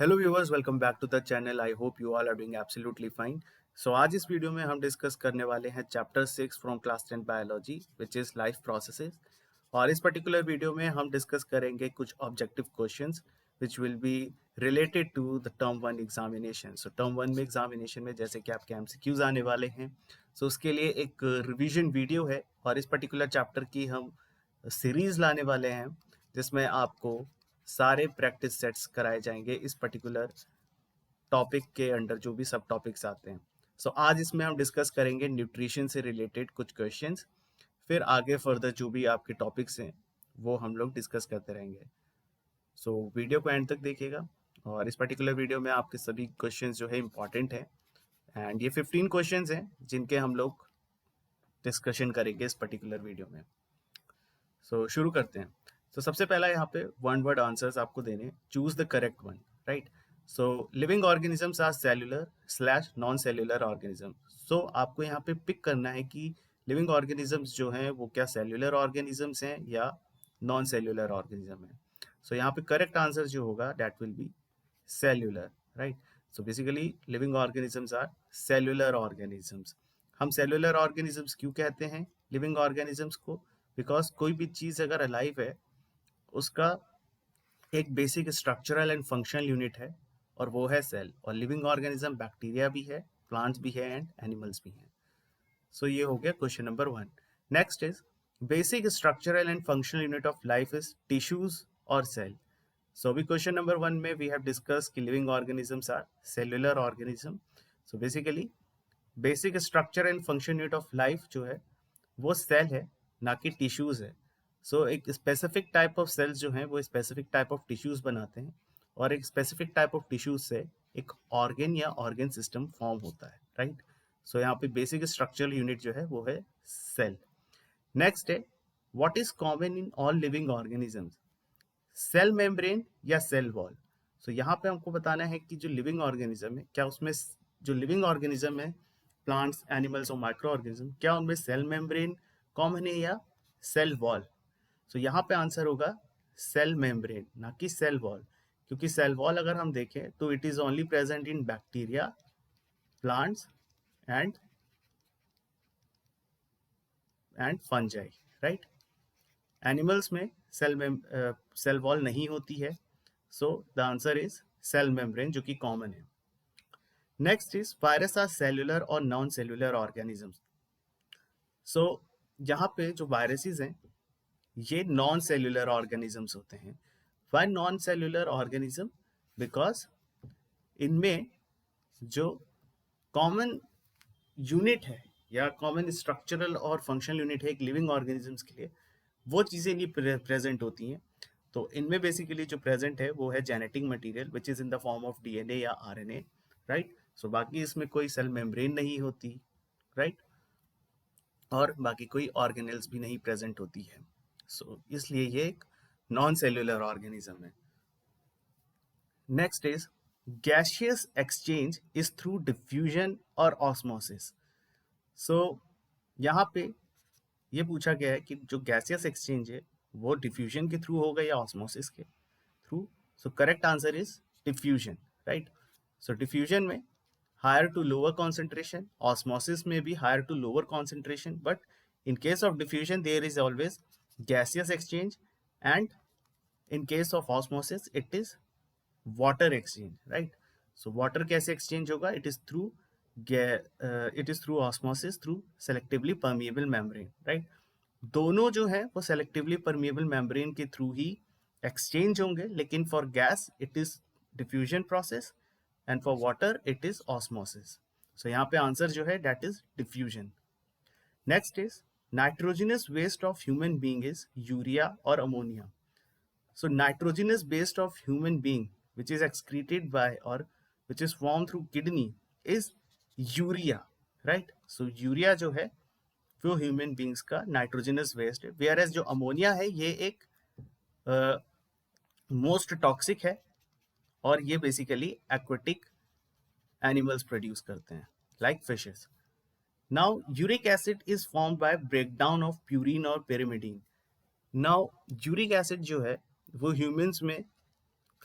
Hello viewers, welcome back to the channel. I hope you all are doing absolutely fine. So आज इस video में हम discuss करने वाले हैं chapter 6 from class 10 biology which is life processes. और इस पर्टिकुलर वीडियो में हम डिस्कस करेंगे कुछ objective questions which will be related to the term one examination. So term one में एग्जामिनेशन में जैसे कि आपके एमसीक्यूज आने वाले हैं, सो उसके लिए एक रिवीजन वीडियो है और इस पर्टिकुलर चैप्टर की हम सीरीज लाने वाले हैं जिसमें आपको सारे प्रैक्टिस सेट्स कराए जाएंगे इस पर्टिकुलर टॉपिक के अंडर जो भी सब टॉपिक्स आते हैं। सो आज इसमें हम डिस्कस करेंगे न्यूट्रिशन से रिलेटेड कुछ क्वेश्चंस, फिर आगे फर्दर जो भी आपके टॉपिक्स हैं वो हम लोग डिस्कस करते रहेंगे। सो वीडियो को एंड तक देखिएगा और इस पर्टिकुलर वीडियो में आपके सभी क्वेश्चंस जो है इंपॉर्टेंट है एंड ये 15 क्वेश्चंस हैं जिनके हम लोग डिस्कशन करेंगे इस पर्टिकुलर वीडियो में। शुरू करते हैं। सबसे पहला यहाँ पे वन वर्ड आंसर्स आपको देने, choose the correct one, right. Living organisms are cellular slash non cellular organism. आपको यहाँ पे पिक करना है कि लिविंग ऑर्गेनिजम्स जो हैं वो क्या सेल्यूलर ऑर्गेनिजम्स हैं या नॉन सेल्यूलर ऑर्गेनिज्म है। यहाँ पे करेक्ट आंसर जो होगा that will be cellular, right. Basically living organisms are cellular organisms. हम सेल्यूलर ऑर्गेनिजम्स क्यों कहते हैं लिविंग ऑर्गेनिजम्स को? बिकॉज कोई भी चीज अगर अलाइव है उसका एक basic structural and functional unit है और वो है सेल। और लिविंग ऑर्गेनिज्म बैक्टीरिया भी है, प्लांट्स भी है एंड एनिमल्स भी हैं। ये हो गया question number 1। Next is basic structural and functional unit of life is tissues और सेल। अभी क्वेश्चन नंबर 1 में वी हैव डिस्कस कि living organisms are cellular organism. Basically basic structure and function unit of life जो है वो cell है, ना कि टिश्यूज है। एक स्पेसिफिक टाइप ऑफ सेल्स जो हैं वो स्पेसिफिक टाइप ऑफ टिश्यूज बनाते हैं और एक स्पेसिफिक टाइप ऑफ टिश्यूज से एक ऑर्गन या ऑर्गन सिस्टम फॉर्म होता है, राइट। यहाँ पे बेसिक स्ट्रक्चरल यूनिट जो है वो है सेल। नेक्स्ट है what is common in all living organisms, cell membrane या सेल वॉल। यहाँ पे हमको बताना है कि जो लिविंग ऑर्गेनिज्म है क्या उसमें जो लिविंग ऑर्गेनिज्म है प्लांट्स, एनिमल्स और माइक्रो ऑर्गेनिज्म, क्या उनमें सेल मेम्ब्रेन कॉमन है या सेल वॉल। यहाँ पे आंसर होगा सेल मेम्ब्रेन, ना कि सेल वॉल। क्योंकि सेल वॉल अगर हम देखें तो it is only present in bacteria, plants and fungi, right. Animals में सेल वॉल नहीं होती है। The answer is cell membrane जो कि कॉमन है। Next is virus are cellular और नॉन सेल्यूलर ऑर्गेनिजम्स। यहाँ पे जो वायरसेस हैं ये नॉन सेल्यूलर ऑर्गेनिजम्स होते हैं। Why non cellular organism? Because इनमें जो कॉमन यूनिट है या कॉमन स्ट्रक्चरल और फंक्शनल यूनिट है एक लिविंग ऑर्गेनिजम्स के लिए, वो चीज़ें नहीं प्रेजेंट होती हैं। तो इनमें बेसिकली जो प्रेजेंट है वो है genetic material which is in the form of DNA या आरएनए, राइट। बाकी इसमें कोई सेल मेम्ब्रेन नहीं होती, राइट, और बाकी कोई ऑर्गेनेल्स भी नहीं प्रेजेंट होती है। इसलिए ये एक नॉन सेल्यूलर ऑर्गेनिज्म है। Next is gaseous exchange is through diffusion और ऑस्मोसिस। यहाँ पे ये पूछा गया है कि जो गैसियस एक्सचेंज है वो डिफ्यूजन के थ्रू होगा या ऑस्मोसिस के through. Correct answer is diffusion, right. Diffusion में higher to lower concentration, osmosis में भी higher to lower concentration, but in case of diffusion there is always gaseous exchange and in case of osmosis it is water exchange, right. Water कैसे exchange होगा? It is through osmosis through selectively permeable membrane, right. दोनों जो है वो selectively permeable membrane के through ही exchange होंगे, लेकिन for gas it is diffusion process and for water it is osmosis. यहाँ पे आंसर जो है that is diffusion. Next is nitrogenous waste of human being is urea or ammonia. Nitrogenous waste of human being which is excreted by or which is formed through kidney is urea, right. Urea जो है वो human beings का nitrogenous waste है, whereas जो ammonia है ये एक most toxic है और ये basically aquatic animals produce करते हैं like fishes. Now, uric acid is formed by breakdown of purine और pyrimidine. Now, uric acid जो है वो humans में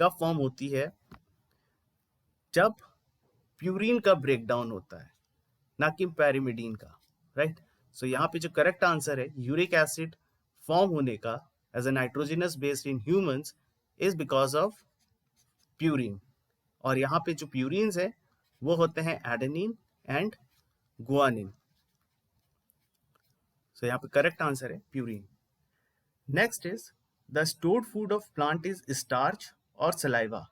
कब फॉर्म होती है? जब प्यूरिन का ब्रेकडाउन होता है, ना कि पैरिमिडीन का, राइट। सो यहाँ पे जो करेक्ट आंसर है यूरिक एसिड फॉर्म होने का as a nitrogenous based in humans is because of purine. और यहाँ पे जो प्यूरिन्स है वो होते हैं एडेनिन एंड गुआनिन। सो यहाँ पे करेक्ट आंसर है purine. Next is the stored food of plant is starch और सलाइवा।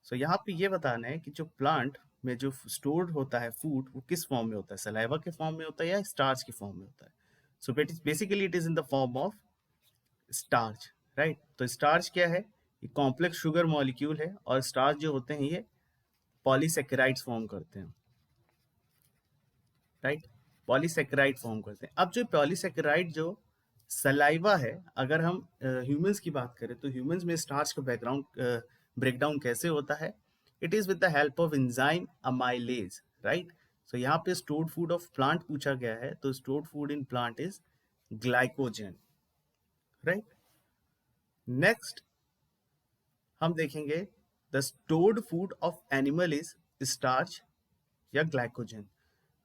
सो यहाँ पे ये बताना है कि जो प्लांट में जो स्टोर्ड होता है फूड वो किस फॉर्म में होता है, सलाइवा के फॉर्म में होता है या स्टार्च के फॉर्म में होता है। So basically it is in the form of starch, right. तो स्टार्च क्या है, ये कॉम्प्लेक्स शुगर मॉलिक्यूल है और स्टार्च जो होते हैं ये पॉलीसेकेराइड्स फॉर्म करते हैं, राइट। पॉलीसेकेराइड फॉर्म करते हैं। अब जो पॉलीसेकेराइड जो सलाइवा है, अगर हम ह्यूमंस की बात करें तो ह्यूमंस में स्टार्च का बैकग्राउंड ब्रेकडाउन कैसे होता है, it is with the help of enzyme amylase, right. So यहाँ पे स्टोर्ड फूड ऑफ प्लांट पूछा गया है, तो stored food in plant is glycogen, right. Next हम देखेंगे the stored food of animal is starch या ग्लाइकोजन।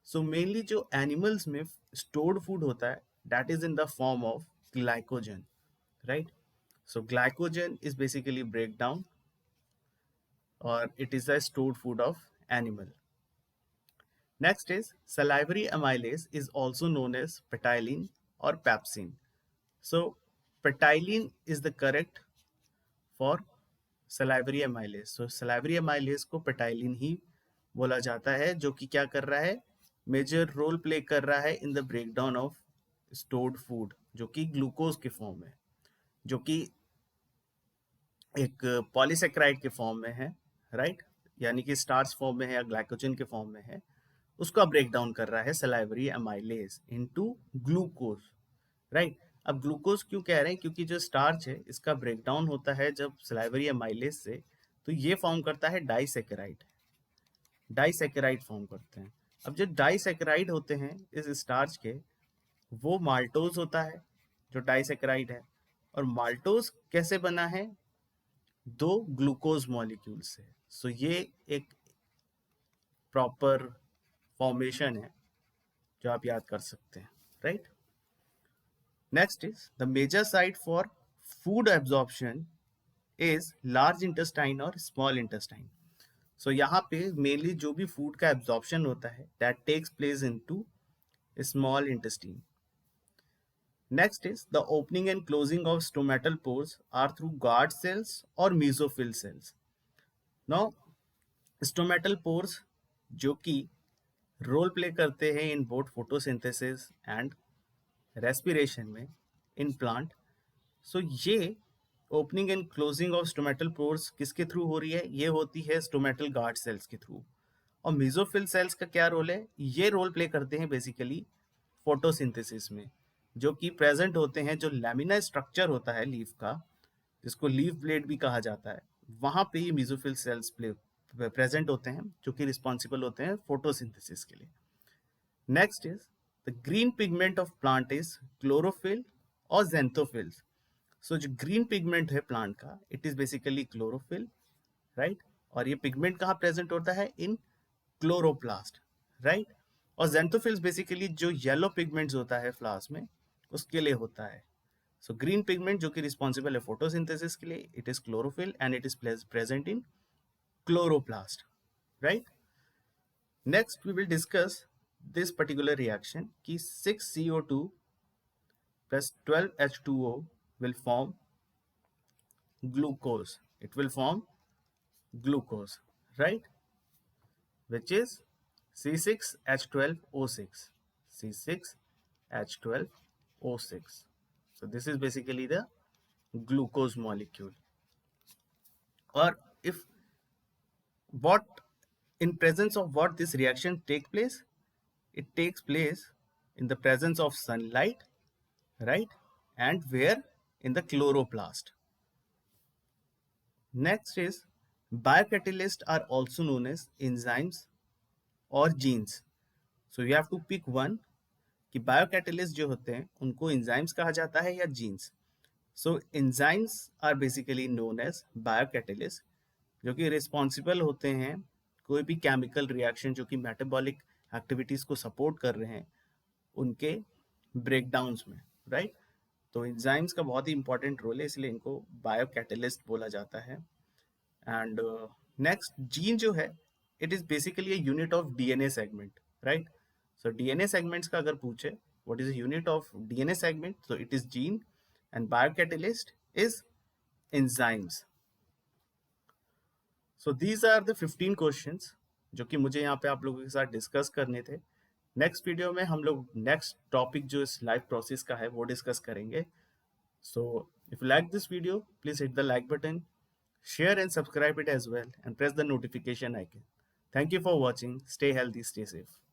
सो मेनली जो एनिमल्स में स्टोर्ड फूड होता है that is in the form of glycogen, right. So glycogen is basically break down और it is the stored food of animal. Next is salivary amylase is also known as ptyalin or pepsin. So ptyalin is the correct for salivary amylase. So salivary amylase को ptyalin ही बोला जाता है, जो कि क्या कर रहा है, मेजर रोल प्ले कर रहा है in the breakdown of stored food, जो कि ग्लूकोज के फॉर्म में, जो कि एक पॉलीसेक्राइड के फॉर्म में है, राइट, यानी कि स्टार्च फॉर्म में है या ग्लाइकोजन के फॉर्म में है, उसका ब्रेक डाउन कर रहा है salivary amylase into glucose, right. अब ग्लूकोज क्यों कह रहे हैं, क्योंकि जो स्टार्च है इसका ब्रेक डाउन होता है जब सलाइवरी एमाइलेज से, तो ये फॉर्म करता है डाइसेकेराइड, डाइसेकेराइड फॉर्म करते हैं। अब जो डाइसेकेराइड होते हैं इस स्टार्च के, वो माल्टोज होता है जो डाइसेकेराइड है। और माल्टोज कैसे बना है, दो ग्लूकोज मॉलिक्यूल से। सो ये एक प्रॉपर फॉर्मेशन है जो आप याद कर सकते हैं, right. Next is the major site for food absorption is large intestine और स्मॉल इंटेस्टाइन। सो यहाँ पे मेनली जो भी फूड का एब्जॉर्प्शन होता है that takes place into small intestine. Next is the opening and closing of stomatal pores are through guard cells और mesophyll cells. Now stomatal pores जो कि रोल प्ले करते हैं in both photosynthesis and respiration में in plant. So ये opening and closing of stomatal pores किसके through हो रही है, ये होती है स्टोमेटल गार्ड सेल्स के थ्रू। और मीजोफिल सेल्स का क्या रोल है, ये रोल प्ले करते हैं बेसिकली फोटोसिंथेसिस में, जो कि प्रेजेंट होते हैं, जो लैमिना स्ट्रक्चर होता है लीफ का, जिसको लीफ ब्लेड भी कहा जाता है, वहां पे ये मीजोफिल सेल्स प्रेजेंट होते हैं, जो कि रिस्पॉन्सिबल होते हैं फोटोसिंथेसिस के लिए। Next is the green pigment of plant is chlorophyll और जेंथोफिल्स। सो जो ग्रीन पिगमेंट है प्लांट का, it is basically chlorophyll, right. और ये पिगमेंट कहाँ प्रेजेंट होता है, इन क्लोरोप्लास्ट, राइट। और जेंथोफिल्स बेसिकली जो येलो पिगमेंट्स होता है फ्लावर्स में, उसके लिए होता है। सो ग्रीन पिगमेंट जो कि रिस्पॉन्सिबल है फोटोसिंथेसिस के लिए, it is chlorophyll and it is present in chloroplast, right? Next we will discuss this particular reaction कि 6CO2 plus 12H2O will form glucose. It will form glucose, right? Which is C6H12O6. C6H12O6. So this is basically the glucose molecule. Or if what in presence of what this reaction take place, it takes place in the presence of sunlight, right, and where, in the chloroplast. Next is biocatalysts are also known as enzymes or genes. So you have to pick one कि biocatalysts जो होते हैं उनको enzymes कहा जाता है या genes. So enzymes are basically known as biocatalysts, जो कि रिस्पॉन्सिबल होते हैं कोई भी केमिकल रिएक्शन जो कि मेटाबॉलिक एक्टिविटीज को सपोर्ट कर रहे हैं उनके ब्रेकडाउन्स में, राइट। तो एंजाइम्स का बहुत ही इंपॉर्टेंट रोल है, इसलिए इनको बायो कैटलिस्ट बोला जाता है। एंड नेक्स्ट, जीन जो है it is basically a unit of DNA segment, right. So DNA segments का अगर पूछे what is unit of DNA segment, so it is gene and biocatalyst is enzymes. So these are the 15 questions जो कि मुझे यहाँ पे आप लोगों के साथ डिस्कस करने थे। नेक्स्ट वीडियो में हम लोग नेक्स्ट टॉपिक जो इस लाइफ प्रोसेस का है वो डिस्कस करेंगे। So if you like this video, please hit the like button, share and subscribe it as well, and press the notification icon. Thank you for watching. Stay healthy, stay safe.